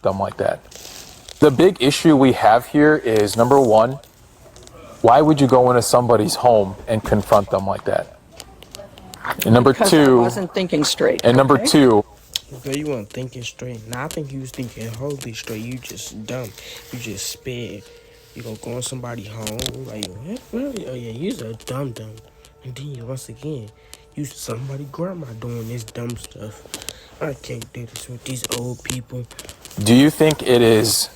them like that. The big issue we have here is, number one, why would you go into somebody's home and confront them like that? And number because two, I wasn't thinking straight. And number two, Girl, you weren't thinking straight. Nah, I think you was thinking wholly straight. You just dumb. You just sped. You gonna go in somebody's home like, what? Oh yeah, you's a dumb. And then once again, you somebody grandma doing this dumb stuff. I can't do this with these old people. do you think it is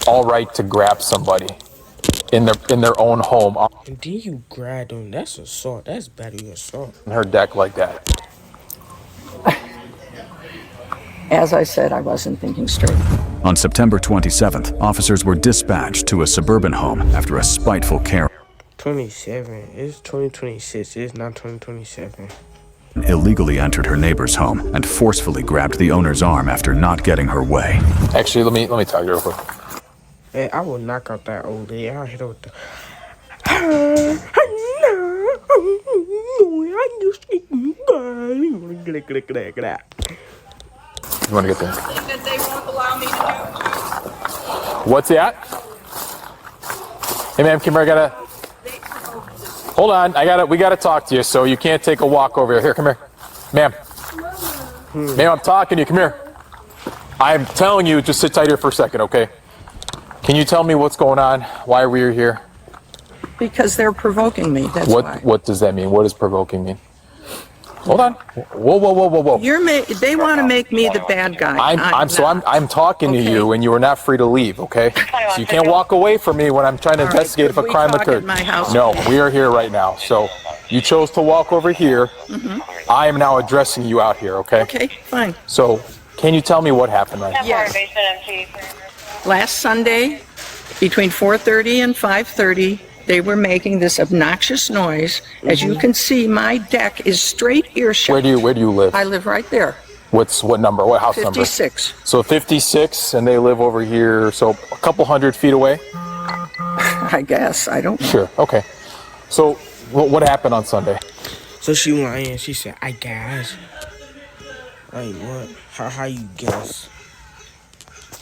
all right to grab somebody in their own home And then you grab them. That's assault. That's battery assault. on her deck like that? As I said, I wasn't thinking straight. On September 27th, officers were dispatched to a suburban home after a spiteful Karen 27. It's 2026. It's not 2027. illegally entered her neighbor's home and forcefully grabbed the owner's arm after not getting her way. Actually, let me talk to her real quick. Hey, I will knock out that old lady. I'll hit her with the. You want to get there? That they won't allow me to do. What's that? Hey, ma'am, come here. Hold on. We gotta talk to you. So you can't take a walk over here. Here, come here, ma'am. Ma'am, I'm talking to you. Come here. I'm telling you, just sit tight here for a second, okay? Can you tell me what's going on? Why we're here? Because they're provoking me, that's why. What does that mean? What does provoking mean? Hold on. Whoa. They want to make me the bad guy. I'm talking to Okay. you, and you are not free to leave, okay? So you can't walk away from me when I'm trying to All right, investigate if could a we crime talk occurred. at my house, No, please? we are here right now. So you chose to walk over here. I am now addressing you out here, okay? Okay, fine. So can you tell me what happened right? Yes. Last Sunday, between 4:30 and 5:30, they were making this obnoxious noise. As you can see, my deck is straight earshot. Where do you live? I live right there, What number? What house number? 56. So 56, and they live over here, so a couple 100 feet away? I guess, I don't know. Sure, okay. So what happened on Sunday? So she lying. She said, "I guess." Like what? How you guess?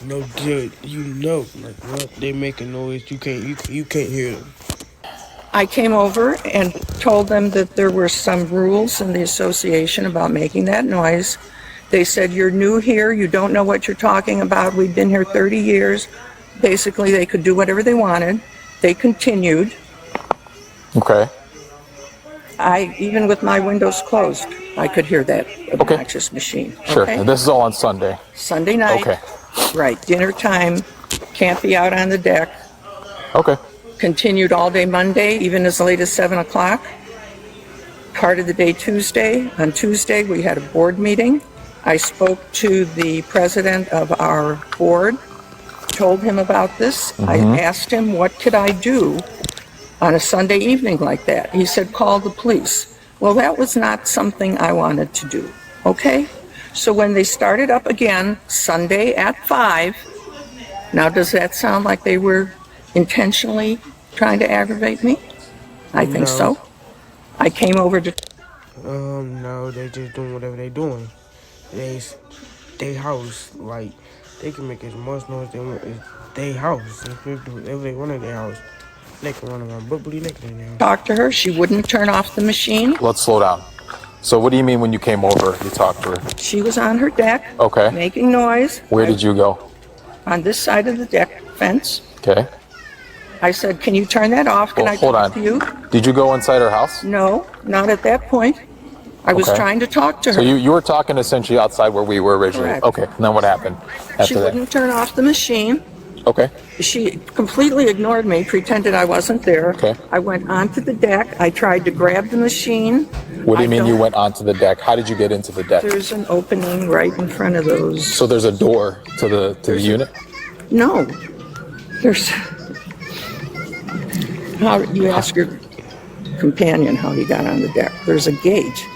No, dude. You know, like what? They making noise. You can't hear them. I came over and told them that there were some rules in the association about making that noise. They said, "You're new here, you don't know what you're talking about. We've been here 30 years. Basically, they could do whatever they wanted. They continued. Okay. Even with my windows closed, I could hear that obnoxious machine. Sure. Okay? And this is all on Sunday. Sunday night. Okay. Right, dinner time, can't be out on the deck. Okay. Continued all day Monday, even as late as 7 o'clock. Part of the day Tuesday. On Tuesday, we had a board meeting. I spoke to the president of our board, told him about this. I asked him, what could I do on a Sunday evening like that? He said, call the police. Well, that was not something I wanted to do, okay? So when they started up again, Sunday at 5, now does that sound like they were intentionally trying to aggravate me? I think so. I came over to... No, they just doing whatever they doing. They house, like, they can make as much noise they want. It's they house. If they do whatever they want in their house, they can run around bubbly naked in their house. talk to her. She wouldn't turn off the machine. Let's slow down. So what do you mean when you came over, you talked to her? She was on her deck, Okay. making noise. Where did you go? On this side of the deck fence. Okay. I said, can you turn that off? Can Well, I hold talk on. to you? Did you go inside her house? No, not at that point. I was Okay. trying to talk to her. So you were talking essentially outside where we were originally. Correct. Okay. And then what happened She after that? wouldn't turn off the machine. Okay. She completely ignored me, pretended I wasn't there. Okay. I went onto the deck. I tried to grab the machine. What do you I mean you don't- went onto the deck? How did you get into the deck? There's an opening right in front of those. So there's a door to the unit? No, there's. How you ask your companion how he got on the deck? There's a gate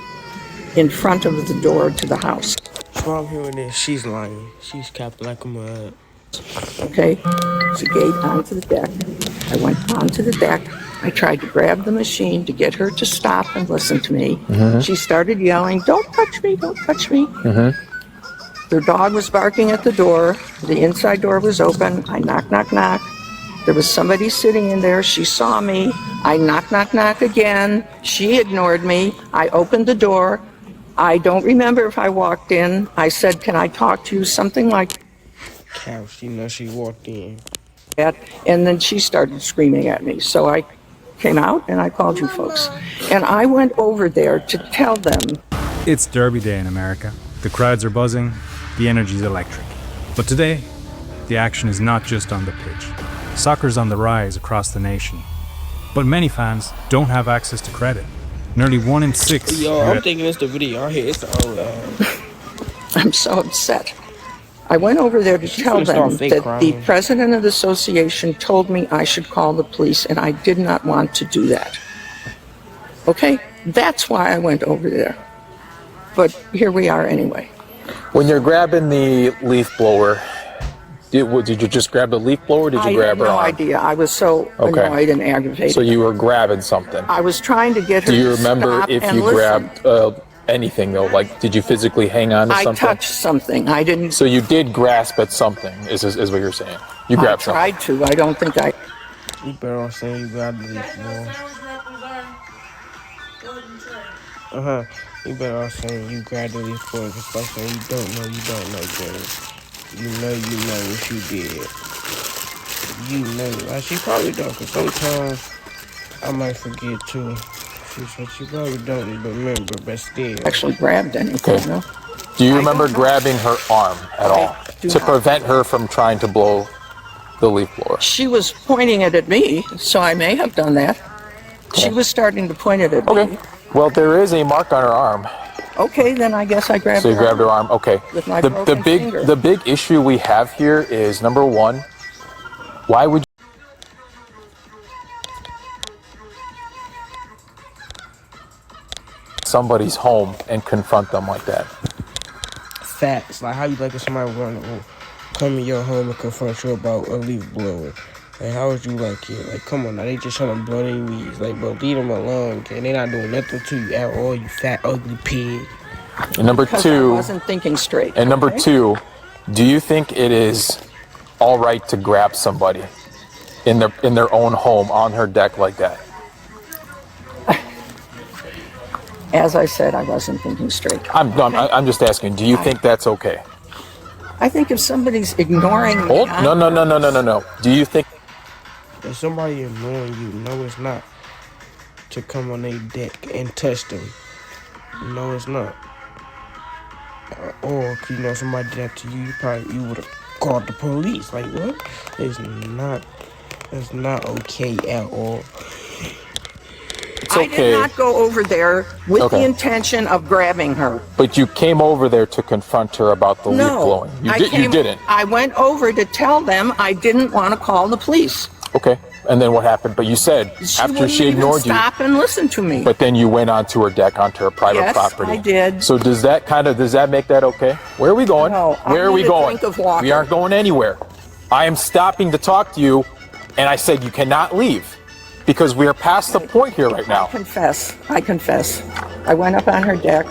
in front of the door to the house. So I'm hearing this. She's lying. She's capping like a mud. Okay, there's a gate onto the deck. I went onto the deck. I tried to grab the machine to get her to stop and listen to me. She started yelling, "Don't touch me! Don't touch me!" Their dog was barking at the door. The inside door was open. I knock, knock, knock. There was somebody sitting in there. She saw me. I knock, knock, knock again. She ignored me. I opened the door. I don't remember if I walked in. I said, "Can I talk to you?" Something like Couch, you know, she walked in. that. And then she started screaming at me. So I came out and I called you folks. And I went over there to tell them. It's Derby Day in America. The crowds are buzzing, the energy's electric. But today, the action is not just on the pitch. Soccer's on the rise across the nation. But many fans don't have access to credit. Nearly 1 in 6. Yo, I'm thinking it's the video. I hear it's the old I'm so upset. I went over there to tell them that the president of the association told me I should call the police, and I did not want to do that. Okay? That's why I went over there. But here we are anyway. When you're grabbing the leaf blower, did you just grab the leaf blower or did you grab her arm? I had no idea. I was so annoyed and aggravated. So you were grabbing something. I was trying to get her Do you to remember stop if and you listen. grabbed anything though? Like, did you physically hang on to I something? touched something. I didn't. So you did grasp at something, is what you're saying? You I grabbed something. tried to. I don't think I. You better off saying you grabbed the leaf, boy. You better off saying you grabbed the leaf, boy. Because like saying you don't know, girl. You know what you did. You know. Like, she probably don't, because sometimes I might forget too. She said she probably don't remember, but still. Actually grabbed anything. Okay. No? Do you remember grabbing her arm at all to prevent her from trying to blow the leaf blower? She was pointing it at me, so I may have done that. Okay. She was starting to point it at me. Well, there is a mark on her arm. Okay, then I guess I grabbed So you her grabbed her arm. Okay. with my The broken finger. big issue we have here is number one, why would somebody's home and confront them like that? Facts. Like, how you like if somebody want to come in your home and confront you about a leaf blower? Like, how would you like it? Like, come on now, they just trying to blow their weeds. Like, bro, leave them alone, okay? They not doing nothing to you at all, you fat, ugly pig. And number Because two, I wasn't thinking straight. and number okay? two, do you think it is all right to grab somebody in their own home on her deck like that? As I said, I wasn't thinking straight. I'm just asking. Do you think that's okay? I think if somebody's ignoring me... No. Do you think? If somebody ignoring you, no, it's not to come on their deck and touch them. No, it's not. Or if you know somebody did that to you, you would have called the police. Like, what? It's not okay at all. It's I okay. did not go over there with the intention of grabbing her. But you came over there to confront her about the leaf blowing. You didn't. I went over to tell them I didn't want to call the police. Okay. And then what happened? But you said after she ignored you. Stop and listen to me. But then you went onto her deck, onto her private property. Yes, I did. So does that make that okay? Where are we going? No, Where are we going? Think of walking. We aren't going anywhere. I am stopping to talk to you, and I said you cannot leave because we are past the point here right now. I confess. I went up on her deck.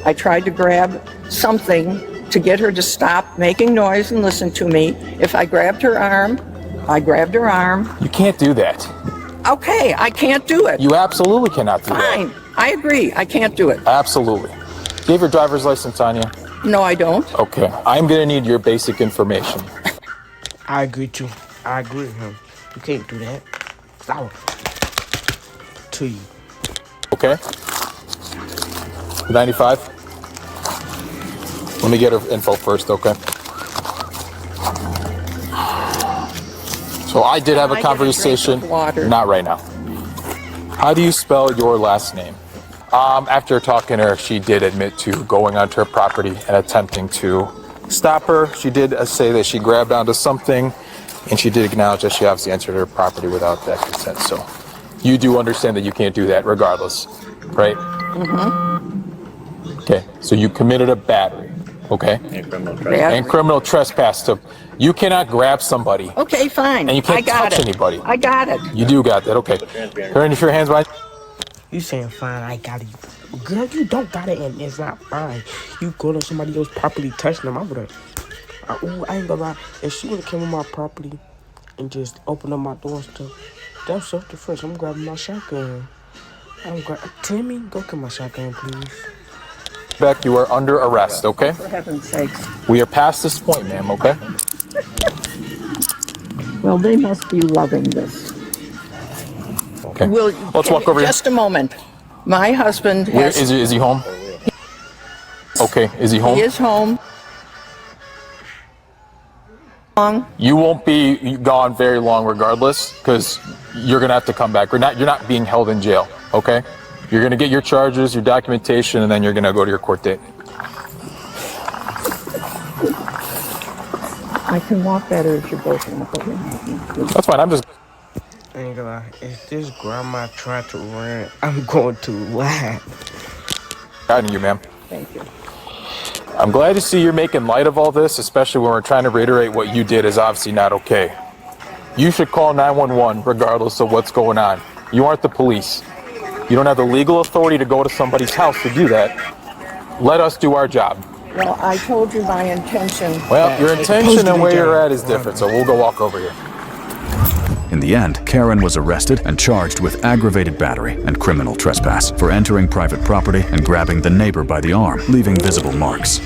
I tried to grab something to get her to stop making noise and listen to me. If I grabbed her arm, I grabbed her arm. You can't do that. Okay, I can't do it. You absolutely cannot do that. Fine. I agree. I can't do it. Absolutely. Do you have your driver's license on you? No, I don't. Okay. I'm going to need your basic information. I agree too. I agree with him. You can't do that. Stop. To you. Okay? 95? Let me get her info first, okay? So I did have a conversation. Not right now. How do you spell your last name? After talking to her, she did admit to going onto her property and attempting to stop her. She did say that she grabbed onto something, and she did acknowledge that she obviously entered her property without that consent. So you do understand that you can't do that regardless, right? Mm-hmm. Okay, so you committed a battery, okay? And criminal trespass. So you cannot grab somebody. Okay, fine. And you can't touch anybody. I got it. You do got that, okay. Turn your hands wide. You saying fine, I got it. Girl, you don't got it, and it's not fine. You go to somebody else properly touching them. I ain't gonna lie. If she would've came on my property and just opened up my door and stuff, that's self-defense. I'm grabbing my shotgun. Timmy, go get my shotgun, please. Beck, you are under arrest, okay? For heaven's sakes. We are past this point, ma'am, okay? Well, they must be loving this. Okay. Let's walk over here. Just a moment. My husband Where has... is he home? Okay, is he home? He is home. You won't be gone very long regardless, because you're going to have to come back. You're not being held in jail, okay? You're going to get your charges, your documentation, and then you're going to go to your court date. I can walk better if you're both in the That's fine, I'm just... I ain't gonna lie. If this grandma tried to run, I'm going to laugh. guiding you, ma'am. Thank you. I'm glad to see you're making light of all this, especially when we're trying to reiterate what you did is obviously not okay. You should call 911 regardless of what's going on. You aren't the police. You don't have the legal authority to go to somebody's house to do that. Let us do our job. Well, I told you my intention. Well, your intention and where you're at is different, so we'll go walk over here. In the end, Karen was arrested and charged with aggravated battery and criminal trespass for entering private property and grabbing the neighbor by the arm, leaving visible marks.